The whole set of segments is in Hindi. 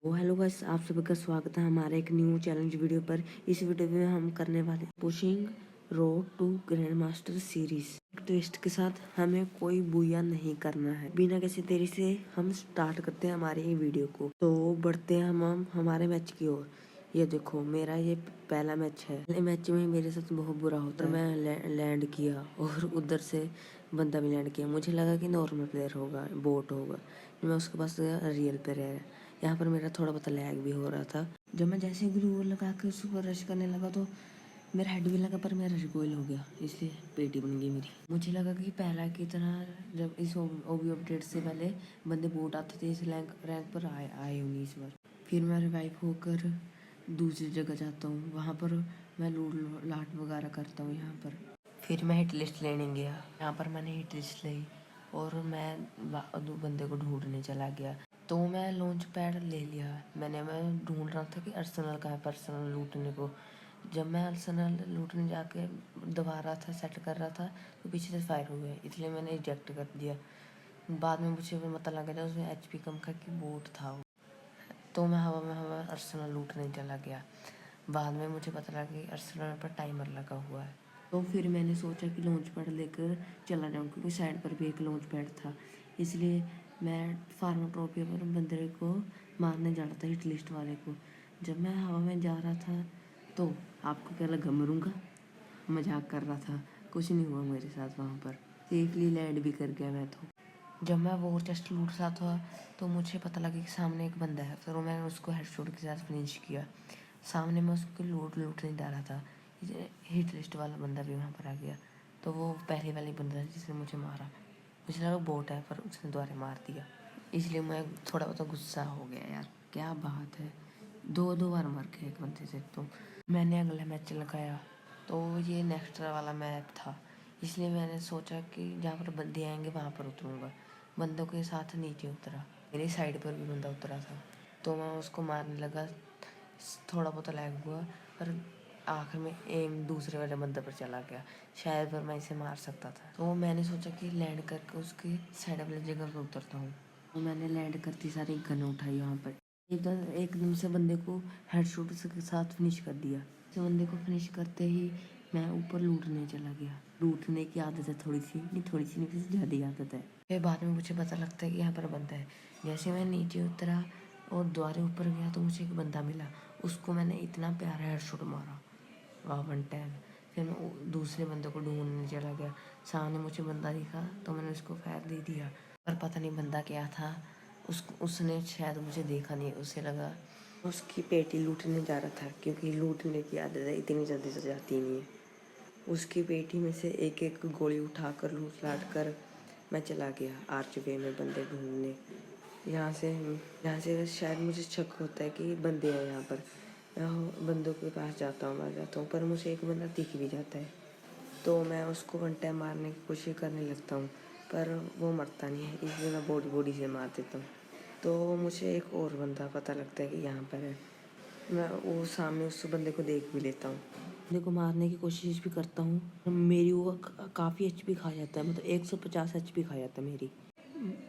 हेलो गाइस, आप सभी का स्वागत है हमारे एक न्यू चैलेंज वीडियो पर। इस वीडियो में हम करने वाले pushing road to grandmaster series. Twist के साथ हमें कोई बुया नहीं करना है। बिना किसी देरी से हम स्टार्ट करते हैं हमारे ये वीडियो को। तो बढ़ते हैं हम हमारे मैच की ओर। ये देखो, मेरा ये पहला मैच है। पहले मैच में मेरे साथ बहुत बुरा होता है। मैं लैंड किया और उधर से बंदा भी लैंड किया। मुझे लगा कि नॉर्मल प्लेयर होगा, बोट होगा। मैं उसके पास गया, रियल प्लेयर है। यहाँ पर मेरा थोड़ा बहुत लैग भी हो रहा था। जब मैं जैसे ग्लू लगा के उस पर रश करने लगा तो मेरा हेड भी लगा, पर मेरा रिकॉइल हो गया, इसलिए पेटी बन गई मेरी। मुझे लगा कि पहला की तरह जब इस ओबी अपडेट से पहले बंदे बोट आते थे, इस रैंक पर आए होंगे इस बार। फिर मैं रिवाइव होकर दूसरी जगह जाता हूँ, वहाँ पर मैं लूट लाट वगैरह करता हूँ। यहाँ पर फिर मैं हिट लिस्ट लेने गया। यहाँ पर मैंने हिट लिस्ट ली और मैं बंदे को ढूंढने चला गया। तो मैं लॉन्च पैड ले लिया। मैं ढूंढ रहा था कि अर्सेनल का है, पर्सनल लूटने को। जब मैं अर्सेनल लूटने जाके दबा रहा था, सेट कर रहा था, तो पीछे से फायर हो गया, इसलिए मैंने इजेक्ट कर दिया। बाद में मुझे पता लगा था उसमें एचपी कम का कि बोट था वो। तो मैं हवा अर्सेनल लूटने चला गया। बाद में मुझे पता लगा कि अर्सेनल पर टाइमर लगा हुआ है। तो फिर मैंने सोचा कि लॉन्च पैड लेकर चला जाऊँ, क्योंकि साइड पर भी एक लॉन्च पैड था। इसलिए मैं फार्मर ट्रॉफी पर बंदरे को मारने जा रहा था, हिट लिस्ट वाले को। जब मैं हवा में जा रहा था तो आपको क्या लगा, मरूंगा? मजाक कर रहा था, कुछ नहीं हुआ मेरे साथ। वहाँ पर सेफली लैंड भी कर गया मैं। तो जब मैं वो चेस्ट लूट रहा था तो मुझे पता लगा कि सामने एक बंदा है। फिर मैंने उसको हेडशॉट के साथ फिनिश किया। सामने मैं उसको लूटने डाला था, हिट लिस्ट वाला बंदा भी वहाँ पर आ गया। तो वो पहले वाली बंदा है जिसने मुझे मारा। मुझे लगा बोट है, पर उसने दोबारा मार दिया, इसलिए मैं थोड़ा बहुत गुस्सा हो गया। यार क्या बात है, दो बार मर गया एक बंदे से। तो मैंने अगला मैच लगाया, तो ये नेक्स्ट वाला मैप था, इसलिए मैंने सोचा कि जहाँ पर बंदे आएंगे वहाँ पर उतरूँगा। बंदों के साथ नीचे उतरा, मेरी साइड पर भी बंदा उतरा था, तो मैं उसको मारने लगा। थोड़ा बहुत लैग हुआ, पर आखिर में एम दूसरे वाले बंदे पर चला गया। शायद पर मैं इसे मार सकता था। तो मैंने सोचा कि लैंड करके उसके साइड वाली जगह पर उतरता हूँ। तो मैंने लैंड करती सारी गन उठाई। यहाँ पर एकदम से बंदे को हेडशॉट के साथ फिनिश कर दिया। इस बंदे को फिनिश करते ही मैं ऊपर लूटने चला गया। लूटने की आदत है थोड़ी सी नहीं, ज़्यादा ही आदत है। फिर बाद में मुझे पता लगता है कि यहाँ पर बंदा है। जैसे मैं नीचे उतरा और द्वारे ऊपर गया तो मुझे एक बंदा मिला। उसको मैंने इतना प्यारा हेडशॉट मारा, वाह 110। फिर मैं दूसरे बंदे को ढूंढने चला गया। सामने मुझे बंदा दिखा तो मैंने उसको फायर दे दिया, पर पता नहीं बंदा क्या था। उसने शायद मुझे देखा नहीं, उसे लगा उसकी पेटी लूटने जा रहा था, क्योंकि लूटने की आदत है, इतनी जल्दी से जाती नहीं है। उसकी पेटी में से एक एक गोली उठाकर लूट लाट कर मैं चला गया आर्च वे में बंदे ढूंढने। यहाँ से शायद मुझे शक होता है कि बंदे हैं यहाँ पर। मैं बंदों के पास जाता हूँ, पर मुझे एक बंदा दिख भी जाता है, तो मैं उसको वन टाइम मारने की कोशिश करने लगता हूँ, पर वो मरता नहीं है, इसलिए मैं बॉडी से मार देता हूँ। तो मुझे एक और बंदा पता लगता है कि यहाँ पर है। मैं वो सामने उस बंदे को देख भी लेता हूँ, बंदे को मारने की कोशिश भी करता हूँ। मेरी वो काफ़ी एचपी खा जाता है, मतलब 150 एचपी खा जाता है मेरी।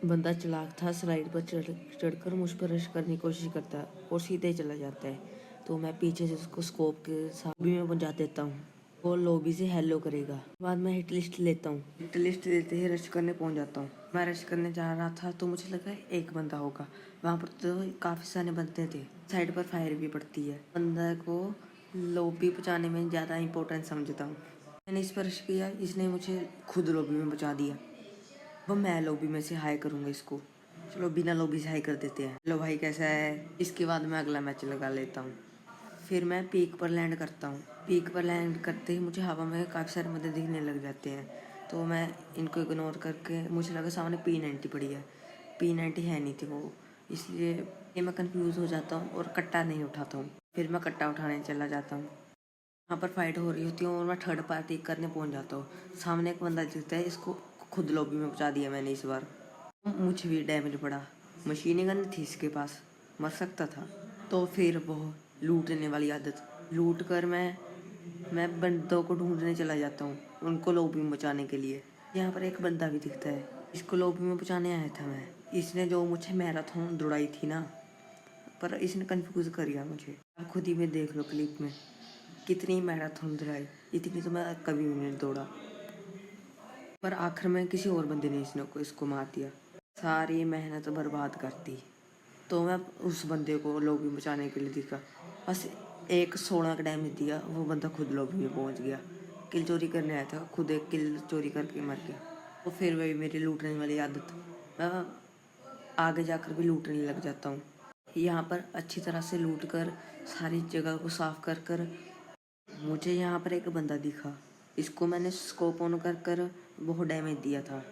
बंदा चालाक था, स्लाइड पर चढ़कर मुझ पर रश करने की कोशिश करता है और सीधे चला जाता है। तो मैं पीछे से उसको स्कोप के साथ भी मैं बचा देता हूँ। वो लॉबी से हेलो करेगा। बाद मैं हिट लिस्ट लेता हूँ। हिट लिस्ट लेते ही रश करने पहुँच जाता हूँ। मैं रश करने जा रहा था तो मुझे लगा एक बंदा होगा। वहाँ पर तो काफ़ी सारे बंदे थे। साइड पर फायर भी पड़ती है। बंदा को लॉबी पहुँचाने में ज़्यादा इंपॉर्टेंट समझता हूँ। मैंने इस पर रश किया, इसने मुझे खुद लॉबी में बचा दिया। अब मैं लॉबी में से हाई करूँगा इसको। चलो बिना लॉबी से हाई कर देते हैं। हेलो भाई, कैसा है? इसके बाद मैं अगला मैच लगा लेता हूँ। फिर मैं पीक पर लैंड करता हूँ। पीक पर लैंड करते ही मुझे हवा में काफ़ी सारे बंदे दिखने लग जाते हैं, तो मैं इनको इग्नोर करके, मुझे लगा सामने P90 पड़ी है। P90 है नहीं थी वो, इसलिए मैं कंफ्यूज हो जाता हूँ और कट्टा नहीं उठाता हूँ। फिर मैं कट्टा उठाने चला जाता हूँ। वहाँ पर फाइट हो रही होती है और मैं थर्ड पार्टी करने पहुँच जाता हूँ। सामने एक बंदा दिखता है, इसको खुद लॉबी में बचा दिया मैंने इस बार। मुझे भी डैमेज पड़ा। मशीन गन थी इसके पास, मर सकता था। तो फिर वो लूटने वाली आदत, लूट कर मैं बंदों को ढूंढने चला जाता हूँ, उनको लॉबी में बचाने के लिए। यहाँ पर एक बंदा भी दिखता है, इसको लॉबी में बचाने आया था मैं। इसने जो मुझे मैराथन दौड़ाई थी ना, पर इसने कंफ्यूज कर दिया मुझे। आप खुद ही में देख लो क्लिप में कितनी मैराथन दौड़ाई, इतनी तो मैं कभी भी नहीं दौड़ा। पर आखिर में किसी और बंदे ने इसको मार दिया, सारी मेहनत बर्बाद कर दी। तो मैं उस बंदे को लॉबी में बचाने के लिए दिखा, बस एक 16 का डैमेज दिया, वो बंदा खुद लॉबी में पहुंच गया। किल चोरी करने आया था, खुद एक किल चोरी करके मर गया। तो फिर वही मेरी लूटने वाली आदत, मैं आगे जाकर भी लूटने लग जाता हूँ। यहाँ पर अच्छी तरह से लूट कर सारी जगह को साफ कर कर मुझे यहाँ पर एक बंदा दिखा, इसको मैंने स्कोप ऑन कर कर बहुत डैमेज दिया था,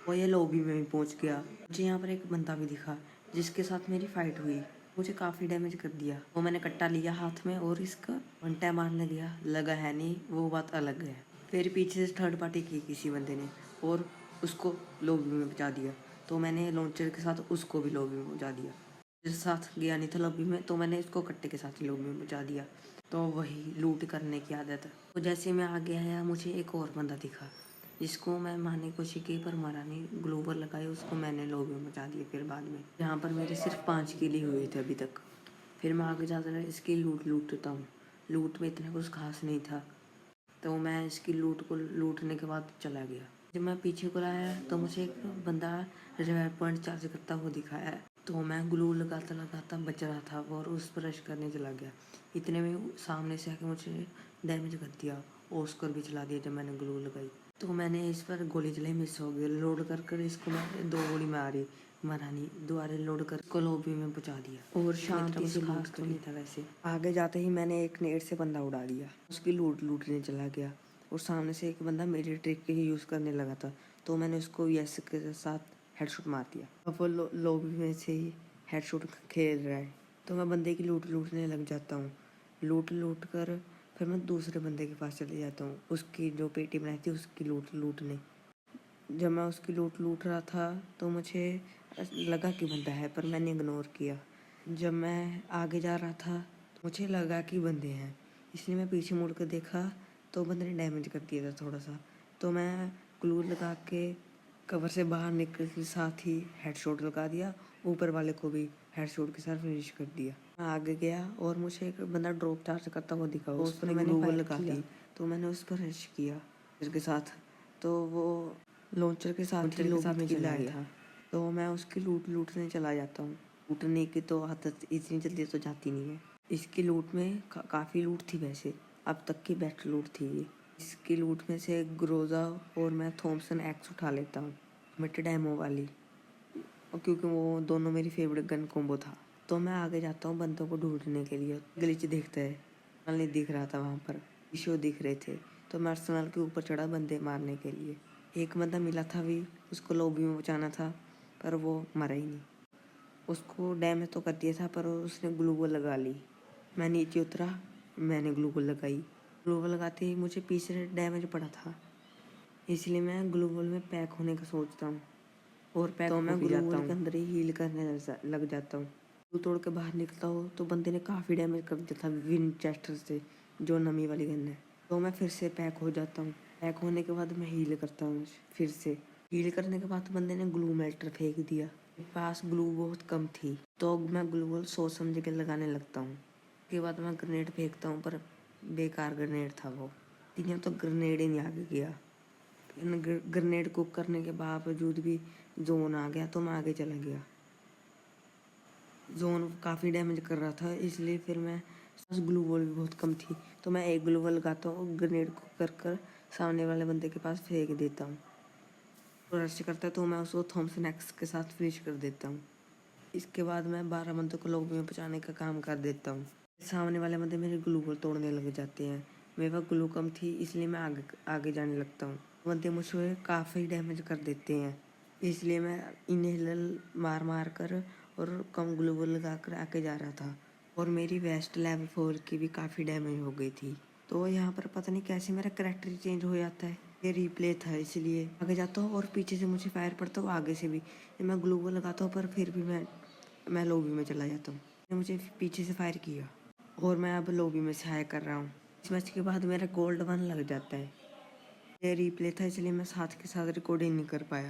वो ये लॉबी में भी पहुँच गया। मुझे यहाँ पर एक बंदा भी दिखा जिसके साथ मेरी फाइट हुई, मुझे काफ़ी डैमेज कर दिया। वो मैंने कट्टा लिया हाथ में और इसका वन टाइम मारने गया, लगा है नहीं, वो बात अलग है। फिर पीछे से थर्ड पार्टी की किसी बंदे ने और उसको लॉबी में बचा दिया, तो मैंने लॉन्चर के साथ उसको भी लॉबी में बचा दिया। जिसके साथ गया नहीं था लॉबी में, तो मैंने इसको कट्टे के साथ लॉबी में बचा दिया। तो वही लूट करने की आदत है। तो जैसे मैं आगे आया, मुझे एक और बंदा दिखा जिसको मैं मारने की कोशिश की पर मरा नहीं, ग्लोबल लगाई, उसको मैंने लॉबी में बचा दिया। फिर बाद में यहाँ पर मेरे सिर्फ 5 किल ही हुए थे अभी तक। फिर मैं आगे जाकर इसकी लूटता हूँ। लूट में इतना कुछ खास नहीं था, तो मैं इसकी लूट को लूटने के बाद चला गया। जब मैं पीछे को आया तो मुझे एक बंदा रिवाइव पॉइंट चार्ज करता हुआ दिखाया, तो मैं ग्लू लगाता लगाता बच रहा था और उस पर रश करने चला गया। इतने में सामने से आके मुझे डैमेज कर दिया, ओस्कर भी चला दिया जब मैंने ग्लू लगाई। तो मैंने इस पर गोली चलाई, मिस हो गई। लोड कर कर इसको मैंने 2 गोली मारी, मरा नहीं, दोबारा लोड कर को लॉबी में पहुंचा दिया और शांति से खास तो नहीं था। वैसे आगे जाते ही मैंने एक नेट से बंदा उड़ा दिया, उसकी लूटने चला गया और सामने से एक बंदा मेरी ट्रिक के ही यूज़ करने लगा था, तो मैंने उसको यस के साथ हेडशॉट मार दिया। अब वो लॉबी में से ही हेडशॉट खेल रहा है, तो मैं बंदे की लूटने लग जाता हूँ। लूट कर फिर मैं दूसरे बंदे के पास चले जाता हूँ, उसकी जो पेटी बनाई थी उसकी लूटने। जब मैं उसकी लूट रहा था तो मुझे लगा कि बंदा है, पर मैंने इग्नोर किया। जब मैं आगे जा रहा था तो मुझे लगा कि बंदे हैं, इसलिए मैं पीछे मुड़ कर देखा तो बंदे ने डैमेज कर दिया था थोड़ा सा। तो मैं ग्लू लगा के कवर से बाहर निकल के साथ ही हेडशॉट लगा दिया, ऊपर वाले को भी हेडशॉट के साथ फिनिश कर दिया। मैं आगे गया और मुझे एक बंदा ड्रॉप चार्ज करता हुआ दिखा, उस पर मैंने ग्लू लगा दी, तो मैंने उस पर रश किया उसके साथ। तो वो लॉन्चर के साथ ही लॉबी में चला गया था, तो मैं उसकी लूटने चला जाता हूँ। लूटने की तो आदत इतनी जल्दी तो जाती नहीं है। इसकी लूट में काफ़ी लूट थी, वैसे अब तक की बेस्ट लूट थी ये। इसकी लूट में से ग्रोजा और मैं थॉमसन एक्स उठा लेता हूँ, मिड डैमो वाली, क्योंकि वो दोनों मेरी फेवरेट गन कॉम्बो था। तो मैं आगे जाता हूँ बंदों को ढूंढने के लिए। ग्लिच दिखता है, नहीं दिख रहा था वहाँ पर, इशू दिख रहे थे, तो मैं अर्सेनल के ऊपर चढ़ा बंदे मारने के लिए। एक बंदा मिला था भी, उसको लॉबी में बचाना था, पर वो मरा ही नहीं। उसको डैमेज तो कर दिया था पर उसने ग्लूवॉल लगा ली। मैं नीचे उतरा, मैंने ग्लूवॉल लगाई। ग्लूवॉल लगाते ही मुझे पीछे डैमेज पड़ा था, इसलिए मैं ग्लूवॉल में पैक होने का सोचता हूँ और पैक तो मैं ग्लूवॉल के अंदर ही हील करने लग जाता हूँ। ग्लू तोड़ के बाहर निकलता हूँ तो बंदे ने काफ़ी डैमेज कर दिया था विनचेस्टर से, जो नमी वाली गन है। तो मैं फिर से पैक हो जाता हूँ। पैक होने के बाद मैं हील करता हूँ, फिर से हील करने के बाद बंदे ने ग्लू मेल्टर फेंक दिया। मेरे पास ग्लू बहुत कम थी, तो मैं ग्लूवॉल सोच समझ के लगाने लगता हूँ। उसके बाद मैं ग्रेनेड फेंकता हूँ, पर बेकार ग्रेनेड था वो, तीनों तो ग्रेनेड ही नहीं आगे गया। ग्रेनेड कुक करने के बावजूद भी जोन आ गया, तो मैं आगे चला गया। जोन काफ़ी डैमेज कर रहा था, इसलिए फिर मैं ग्लू वॉल भी बहुत कम थी, तो मैं एक ग्लू वॉल लगाता हूँ, ग्रेनेड कुक कर सामने वाले बंदे के पास फेंक देता हूँ। तो रश करता है तो मैं उसको थॉमसन एक्स के साथ फिनिश कर देता हूँ। इसके बाद मैं 12 बंदों को लॉबी में बचाने का काम कर देता हूँ। सामने वाले बंदे मेरे ग्लू वॉल तोड़ने लग जाते हैं। मेरे पास ग्लू कम थी, इसलिए मैं आगे जाने लगता हूँ। बंदे मुझे काफ़ी डैमेज कर देते हैं, इसलिए मैं इन्हेलर मार कर और कम ग्लू वॉल लगा कर आके जा रहा था, और मेरी वेस्ट लेवल 4 की भी काफ़ी डैमेज हो गई थी। तो यहाँ पर पता नहीं कैसे मेरा करैक्टर चेंज हो जाता है, ये रिप्ले था, इसलिए आगे जाता हूँ और पीछे से मुझे फायर पड़ता हूँ, आगे से भी मैं ग्लू वॉल लगाता हूँ, पर फिर भी मैं लॉबी में चला जाता हूँ। मुझे पीछे से फायर किया और मैं अब लॉबी में से हाई कर रहा हूँ। इस मैच के बाद मेरा गोल्ड 1 लग जाता है। ये रिप्ले था, इसलिए मैं साथ के साथ रिकॉर्डिंग नहीं कर पाया।